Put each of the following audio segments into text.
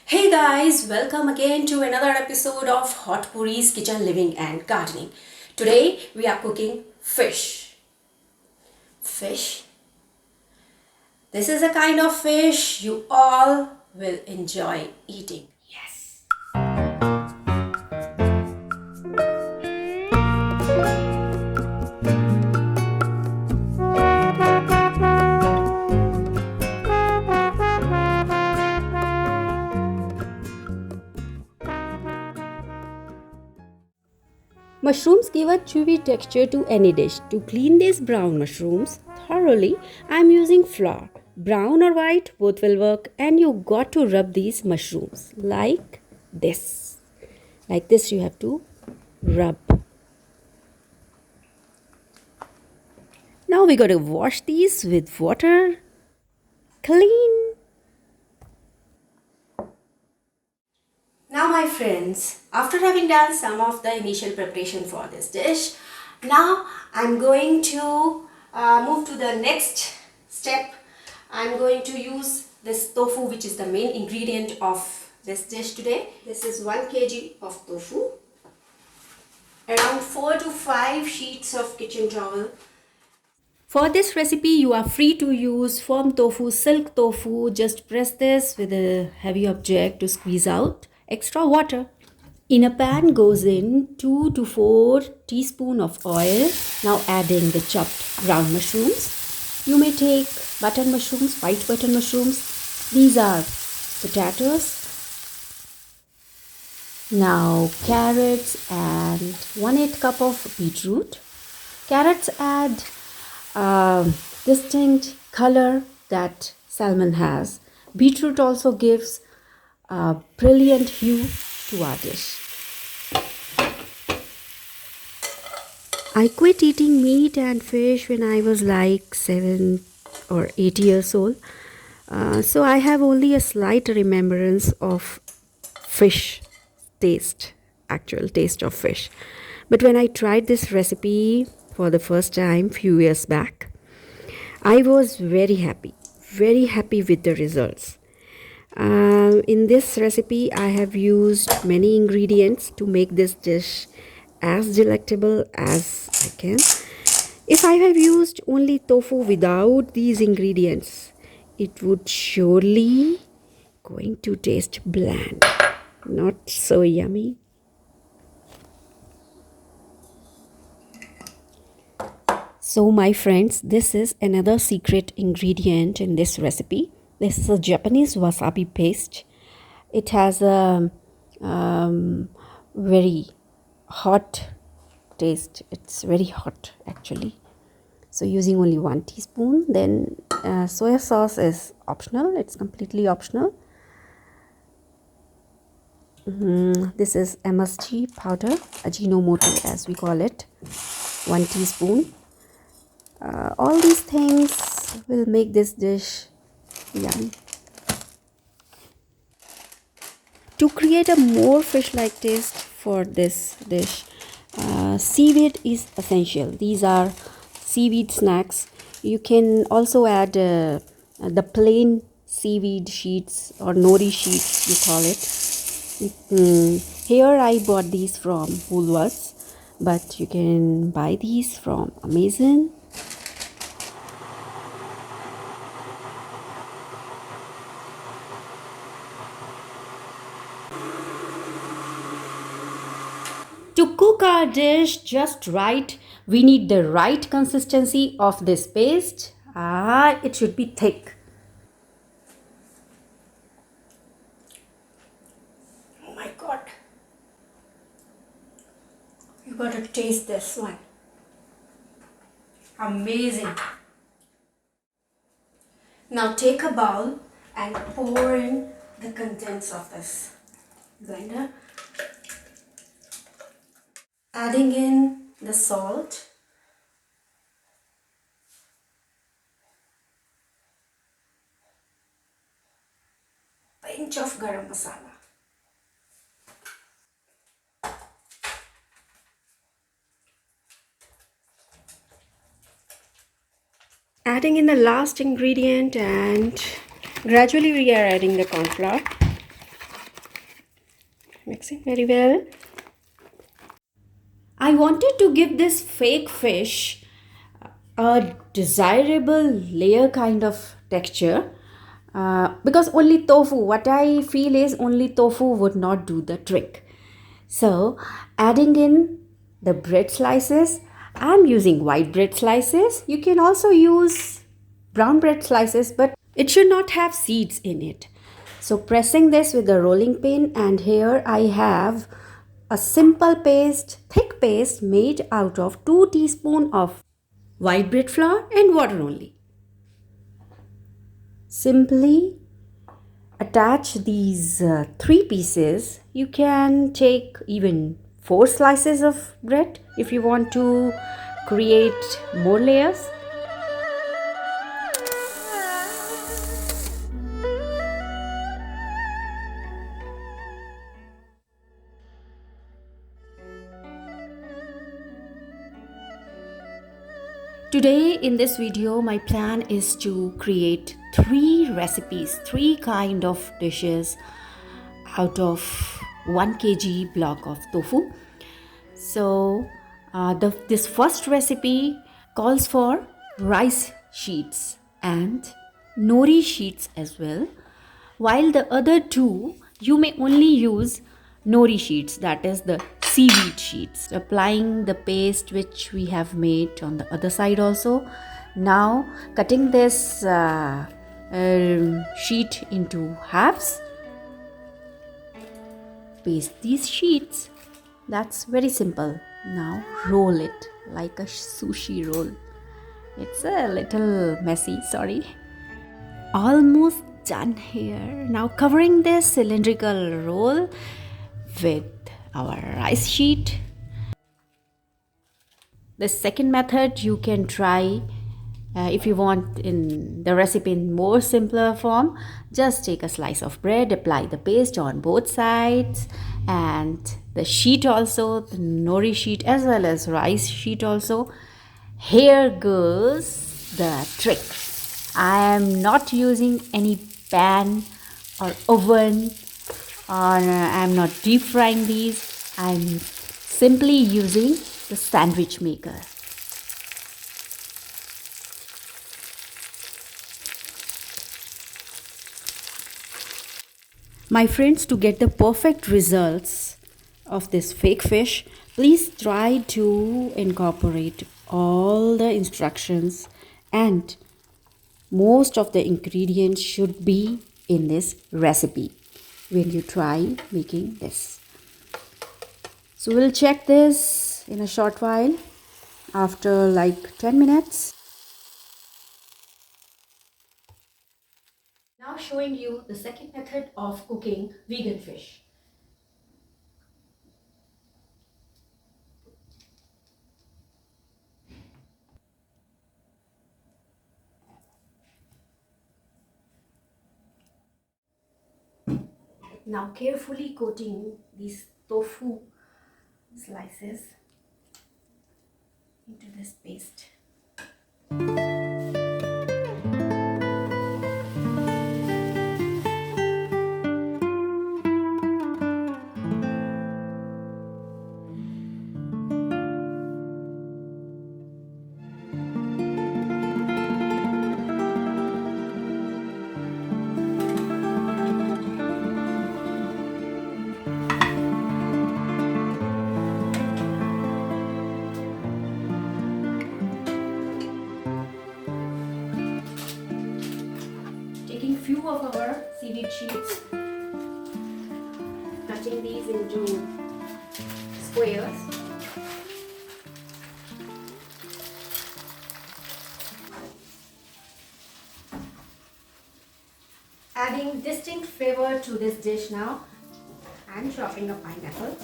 Hey guys, welcome again to another episode of Hot Puri's Kitchen Living and Gardening. Today we are cooking fish. Fish? This is a kind of fish you all will enjoy eating. Yes. Mushrooms give a chewy texture to any dish. To clean these brown mushrooms thoroughly, I am using flour. Brown or white, both will work, and you got to rub these mushrooms like this. Like this, you have to rub. Now we got to wash these with water. Clean. Now my friends, after having done some of the initial preparation for this dish, now I'm going to move to the next step. I'm going to use this tofu, which is the main ingredient of this dish today. This is 1 kg of tofu, around 4 to 5 sheets of kitchen towel. For this recipe, you are free to use firm tofu, silk tofu. Just press this with a heavy object to squeeze out extra water. In a pan goes in 2 to 4 teaspoons of oil. Now adding the chopped brown mushrooms. You may take button mushrooms, white button mushrooms. These are potatoes. Now carrots and 1/8 cup of beetroot. Carrots add distinct color that salmon has. Beetroot also gives a brilliant hue to our dish. I quit eating meat and fish when I was like 7 or 8 years old. So I have only a slight remembrance of fish taste, actual taste of fish. But when I tried this recipe for the first time few years back, I was very happy with the results. In this recipe, I have used many ingredients to make this dish as delectable as I can. If I have used only tofu without these ingredients, it would surely going to taste bland, not so yummy. So my friends, this is another secret ingredient in this recipe. This is a Japanese wasabi paste. It has a very hot taste. It's very hot actually. So using only 1 teaspoon. Then soya sauce is optional. It's completely optional. This is MSG powder, Ajinomoto as we call it, 1 teaspoon. All these things will make this dish yummy. To create a more fish-like taste for this dish, seaweed is essential. These are seaweed snacks. You can also add the plain seaweed sheets or nori sheets, you call it. Here I bought these from Woolworths, but you can buy these from Amazon. To cook our dish just right, we need the right consistency of this paste. It should be thick. Oh my God. You gotta taste this one. Amazing. Now take a bowl and pour in the contents of this blender. Adding in the salt, pinch of garam masala, adding in the last ingredient, and gradually we are adding the corn flour. Mixing very well. I wanted to give this fake fish a desirable layer kind of texture, because only tofu, what I feel is only tofu would not do the trick. So adding in the bread slices, I'm using white bread slices. You can also use brown bread slices, but it should not have seeds in it. So pressing this with the rolling pin, and here I have a simple paste, thick paste made out of 2 teaspoons of white bread flour and water only. Simply attach these 3 pieces. You can take even 4 slices of bread if you want to create more layers. Today in this video, my plan is to create 3 recipes, 3 kind of dishes out of 1 kg block of tofu. So this first recipe calls for rice sheets and nori sheets as well, while the other 2 you may only use nori sheets, that is the seaweed sheets. Applying the paste which we have made on the other side also. Now cutting this sheet into halves. Paste these sheets. That's very simple. Now roll it like a sushi roll. It's a little messy, sorry. Almost done here. Now covering this cylindrical roll with our rice sheet. The second method you can try if you want in the recipe in more simpler form. Just take a slice of bread, apply the paste on both sides, and the sheet also, the nori sheet as well as rice sheet also. Here goes the trick. I am not using any pan or oven, or I am not deep frying these. I am simply using the sandwich maker. My friends, to get the perfect results of this fake fish, please try to incorporate all the instructions, and most of the ingredients should be in this recipe when you try making this. So we'll check this in a short while, after like 10 minutes. Now showing you the second method of cooking vegan fish. Now carefully coating these tofu slices into this paste. Taking few of our seaweed sheets, cutting these into squares. Adding distinct flavor to this dish now, I'm chopping a pineapple.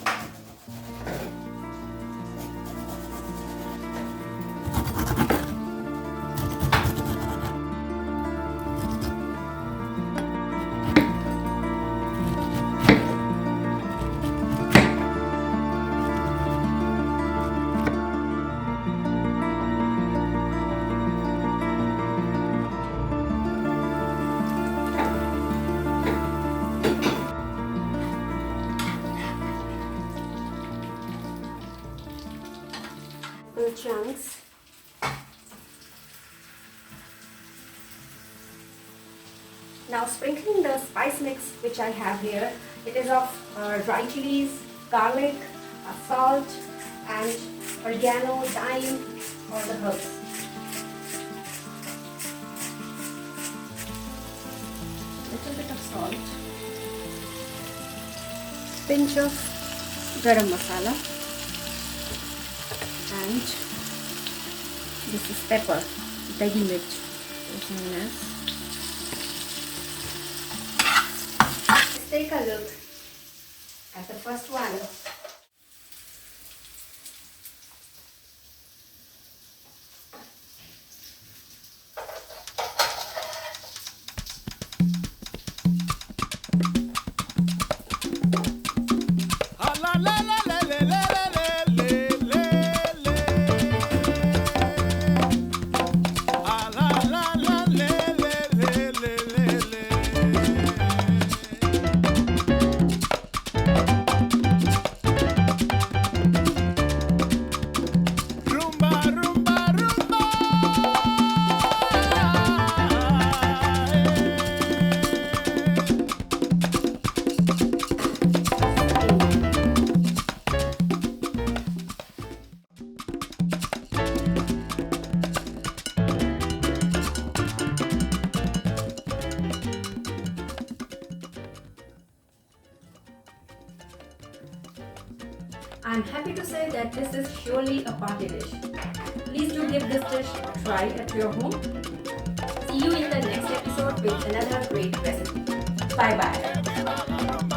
small chunks. Now sprinkling the spice mix which I have here. It is of dry chilies, garlic, salt and oregano, thyme, all the herbs. Little bit of salt. Pinch of garam masala. And this is pepper, dagi mirch, Let's take a look at the first one. I'm happy to say that this is surely a party dish. Please do give this dish a try at your home. See you in the next episode with another great recipe. Bye bye.